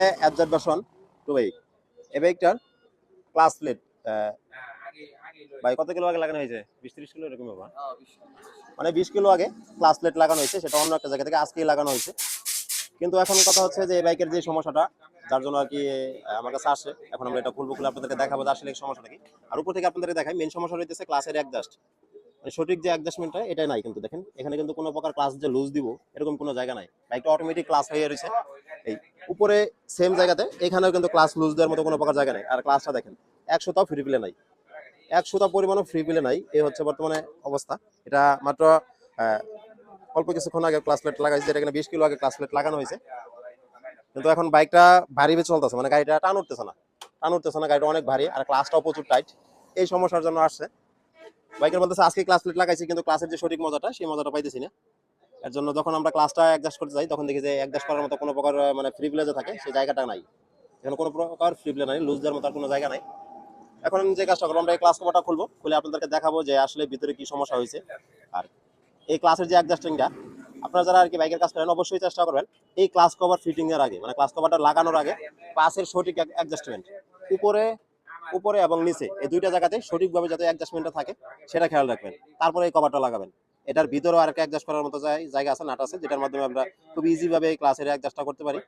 অ্যাবজেট version 2 bike. এই বাইকটার class plate ভাই কত কিলো আগে লাগানো হয়েছে? 20-30 কিলো এরকম হবে। মানে 20 কিলো আগে ক্লাস প্লেট লাগানো হয়েছে, সেটা অন্য একটা জায়গা থেকে আজকেই লাগানো হয়েছে। কিন্তু এখন কথা হচ্ছে যে এই বাইকের যে সমস্যাটা, যার জন্য আর কি আমার কাছে আসে, এখন আমরা এটা খুলবো, খুলে আপনাদেরকে দেখাবো যে আসলে এই সমস্যাটা কি। আর উপর থেকে আপনাদেরকে দেখাই, মেন সমস্যা হইতেছে ক্লাসের অ্যাডজাস্ট। মানে সঠিক যে অ্যাডজাস্টমেন্টটা এটা নাই, কিন্তু দেখেন এখানে কিন্তু কোনো প্রকার ক্লাস যে লুজ দিব এরকম কোনো জায়গা নাই, বাইকটা অটোমেটিক ক্লাস হয়ে রয়েছে। এই উপরে সেম জায়গাতে এখানেও কিন্তু ক্লাস লুজ দেওয়ার মতো কোনো প্রকার জায়গা নেই। আর ক্লাসটা দেখেন 100টাও ফ্রি প্লে নাই, 100টা পরিমাণও ফ্রি প্লে নাই। এই হচ্ছে বর্তমানে অবস্থা। এটা মাত্র আহ, অল্প কিছুক্ষণ আগে ক্লাস প্লেট লাগাইছে, যেটা এখানে 20 কিলো আগে ক্লাস প্লেট লাগানো হয়েছে। কিন্তু এখন বাইকটা ভারী চলতেছে, মানে গাড়িটা টান উঠতেছে না, গাড়িটা অনেক ভারী আর ক্লাসটাও প্রচুর টাইট। এই সমস্যার জন্য আসছে। বাইকের বলতেছে আজকে ক্লাস প্লেট লাগাইছি, কিন্তু ক্লাসের যে সঠিক মজাটা সেই মজাটা পাইতেছি না। এর জন্য যখন আমরা ক্লাসটা অ্যাডজাস্ট করতে যাই, তখন দেখি যে অ্যাডজাস্ট করার মতো কোনো প্রকার মানে ফ্রি প্লে যে থাকে সেই জায়গাটা নাই। এখানে কোনো প্রকার ফ্রি প্লে নাই, লুজ দেওয়ার মতো আর কোনো জায়গা নাই। এখন যে কাজটা করবো, আমরা এই ক্লাস কভারটা খুলবো, খুলে আপনাদেরকে দেখাবো যে আসলে ভিতরে কি সমস্যা হয়েছে। আর এই ক্লাসের যে অ্যাডজাস্টিংটা, আপনারা যারা আর কি বাইকের কাজ করেন অবশ্যই চেষ্টা করবেন এই ক্লাস কভার ফিটিং এর আগে, মানে ক্লাস কভারটা লাগানোর আগে ক্লাসের সঠিক অ্যাডজাস্টমেন্ট উপরে উপরে এবং নিচে এই দুইটা জায়গাতে সঠিকভাবে যাতে অ্যাডজাস্টমেন্টটা থাকে সেটা খেয়াল রাখবেন। তারপরে এই কভারটা লাগাবেন। এটার ভিতরেও আরেকটা অ্যাডজাস্ট করার মতো জায়গা আছে, নাট আছে, যেটার মাধ্যমে আমরা খুব ইজি ভাবে এই ক্লাসের অ্যাডজাস্টটা করতে পারি।